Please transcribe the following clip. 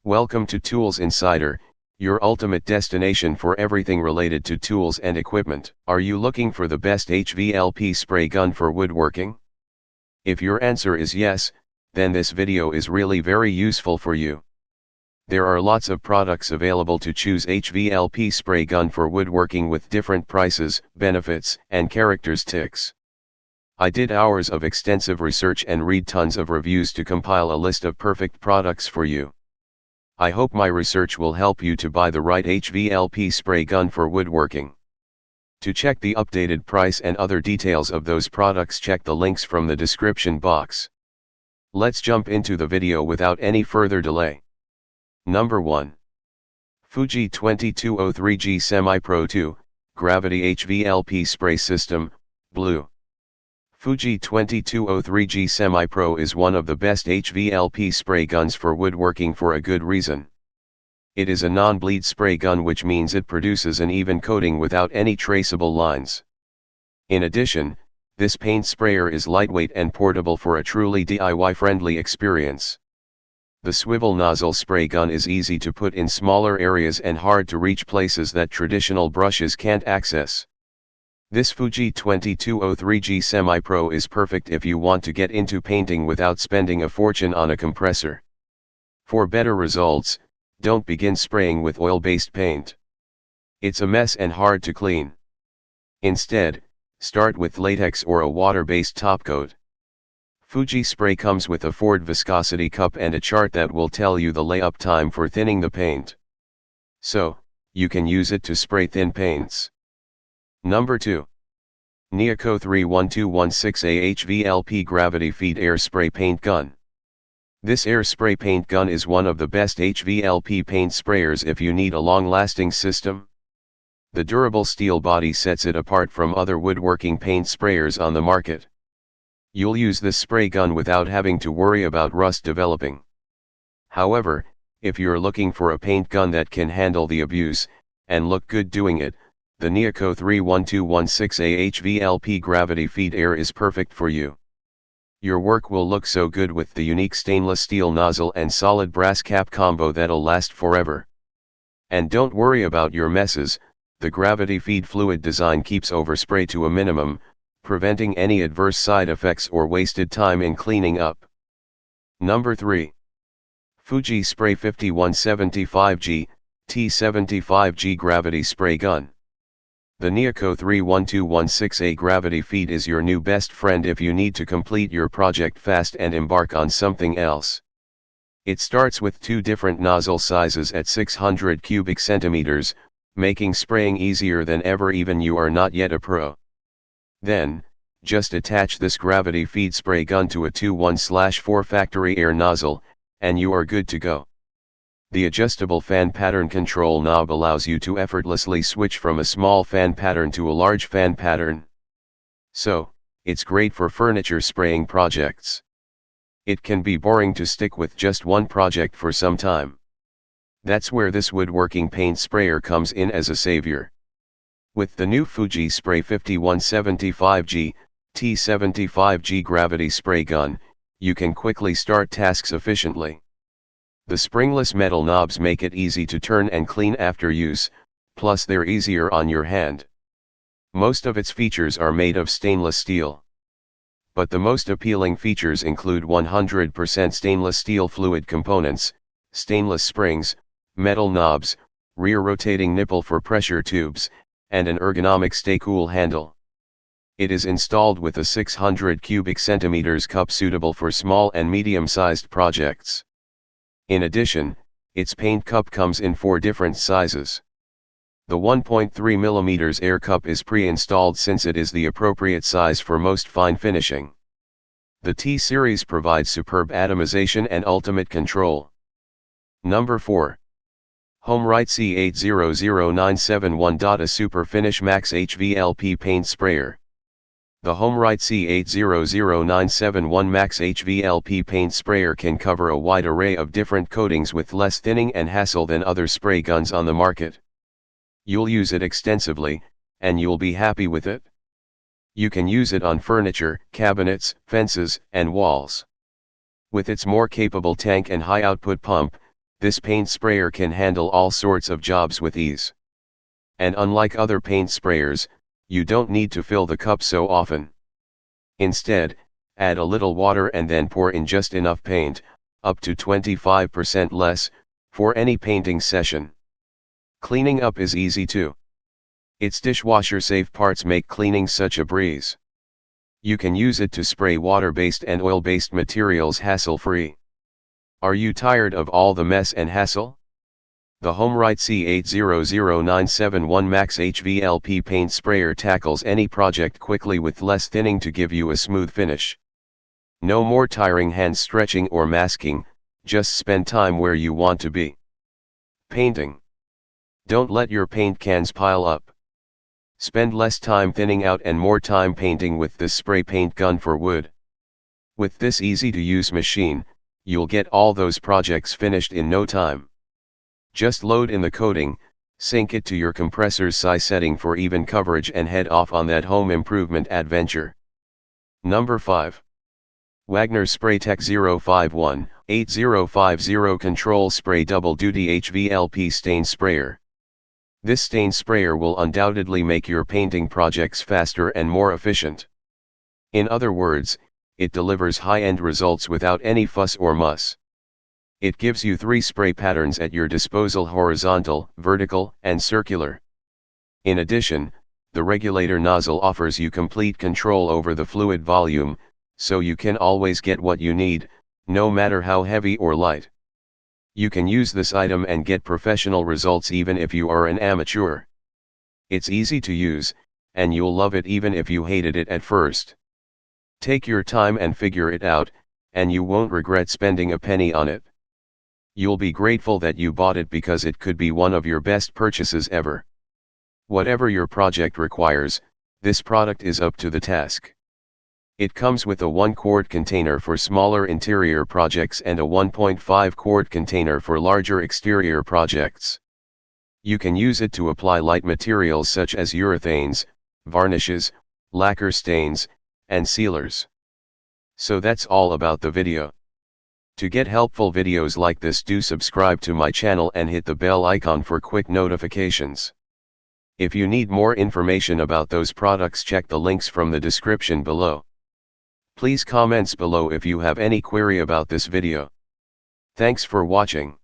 Welcome to Tools Insider, your ultimate destination for everything related to tools and equipment. Are you looking for the best HVLP spray gun for woodworking? If your answer is yes, then this video is really very useful for you. There are lots of products available to choose HVLP spray gun for woodworking with different prices, benefits, and characteristics. I did hours of extensive research and read tons of reviews to compile a list of perfect products for you. I hope my research will help you to buy the right HVLP spray gun for woodworking. To check the updated price and other details of those products, check the links from the description box. Let's jump into the video without any further delay. Number 1. Fuji 2203G Semi-Pro 2, Gravity HVLP Spray System, Blue. Fuji 2203G Semi-Pro is one of the best HVLP spray guns for woodworking for a good reason. It is a non-bleed spray gun, which means it produces an even coating without any traceable lines. In addition, this paint sprayer is lightweight and portable for a truly DIY-friendly experience. The swivel nozzle spray gun is easy to put in smaller areas and hard to reach places that traditional brushes can't access. This Fuji 2203G Semi-Pro is perfect if you want to get into painting without spending a fortune on a compressor. For better results, don't begin spraying with oil-based paint. It's a mess and hard to clean. Instead, start with latex or a water-based topcoat. Fuji spray comes with a Ford viscosity cup and a chart that will tell you the layup time for thinning the paint. So, you can use it to spray thin paints. Number 2. Neoco 31216A HVLP Gravity Feed Air Spray Paint Gun. This air spray paint gun is one of the best HVLP paint sprayers if you need a long-lasting system. The durable steel body sets it apart from other woodworking paint sprayers on the market. You'll use this spray gun without having to worry about rust developing. However, if you're looking for a paint gun that can handle the abuse, and look good doing it, the Neoco 31216A HVLP Gravity Feed Air is perfect for you. Your work will look so good with the unique stainless steel nozzle and solid brass cap combo that'll last forever. And don't worry about your messes, the gravity feed fluid design keeps overspray to a minimum, preventing any adverse side effects or wasted time in cleaning up. Number 3. Fuji Spray 5175G, T75G Gravity Spray Gun. The Neoco 31216A Gravity Feed is your new best friend if you need to complete your project fast and embark on something else. It starts with 2 different nozzle sizes at 600 cubic centimeters, making spraying easier than ever even you are not yet a pro. Then, just attach this gravity feed spray gun to a 2-1/4 factory air nozzle, and you are good to go. The adjustable fan pattern control knob allows you to effortlessly switch from a small fan pattern to a large fan pattern. So, it's great for furniture spraying projects. It can be boring to stick with just one project for some time. That's where this woodworking paint sprayer comes in as a savior. With the new Fuji Spray 5175G, T75G Gravity Spray Gun, you can quickly start tasks efficiently. The springless metal knobs make it easy to turn and clean after use, plus they're easier on your hand. Most of its features are made of stainless steel. But the most appealing features include 100% stainless steel fluid components, stainless springs, metal knobs, rear rotating nipple for pressure tubes, and an ergonomic stay-cool handle. It is installed with a 600 cubic centimeters cup suitable for small and medium-sized projects. In addition, its paint cup comes in 4 different sizes. The 1.3 mm air cup is pre-installed since it is the appropriate size for most fine finishing. The T-Series provides superb atomization and ultimate control. Number 4. HomeRite C800971. A Super Finish Max HVLP Paint Sprayer. The HomeRite C800971 Max HVLP paint sprayer can cover a wide array of different coatings with less thinning and hassle than other spray guns on the market. You'll use it extensively, and you'll be happy with it. You can use it on furniture, cabinets, fences, and walls. With its more capable tank and high output pump, This paint sprayer can handle all sorts of jobs with ease. And unlike other paint sprayers, you don't need to fill the cup so often. Instead, add a little water and then pour in just enough paint, up to 25% less, for any painting session. Cleaning up is easy too. Its dishwasher-safe parts make cleaning such a breeze. You can use it to spray water-based and oil-based materials hassle-free. Are you tired of all the mess and hassle? The HomeRite C800971 Max HVLP paint sprayer tackles any project quickly with less thinning to give you a smooth finish. No more tiring hand stretching or masking, just spend time where you want to be. Painting. Don't let your paint cans pile up. Spend less time thinning out and more time painting with this spray paint gun for wood. With this easy-to-use machine, you'll get all those projects finished in no time. Just load in the coating, sync it to your compressor's size setting for even coverage and head off on that home improvement adventure. Number 5. Wagner SprayTech 051-8050 Control Spray Double Duty HVLP Stain Sprayer. This stain sprayer will undoubtedly make your painting projects faster and more efficient. In other words, it delivers high-end results without any fuss or muss. It gives you 3 spray patterns at your disposal: horizontal, vertical, and circular. In addition, the regulator nozzle offers you complete control over the fluid volume, so you can always get what you need, no matter how heavy or light. You can use this item and get professional results even if you are an amateur. It's easy to use, and you'll love it even if you hated it at first. Take your time and figure it out, and you won't regret spending a penny on it. You'll be grateful that you bought it because it could be one of your best purchases ever. Whatever your project requires, this product is up to the task. It comes with a 1-quart container for smaller interior projects and a 1.5-quart container for larger exterior projects. You can use it to apply light materials such as urethanes, varnishes, lacquer stains, and sealers. So that's all about the video. To get helpful videos like this, do subscribe to my channel and hit the bell icon for quick notifications. If you need more information about those products, check the links from the description below. Please comments below if you have any query about this video. Thanks for watching.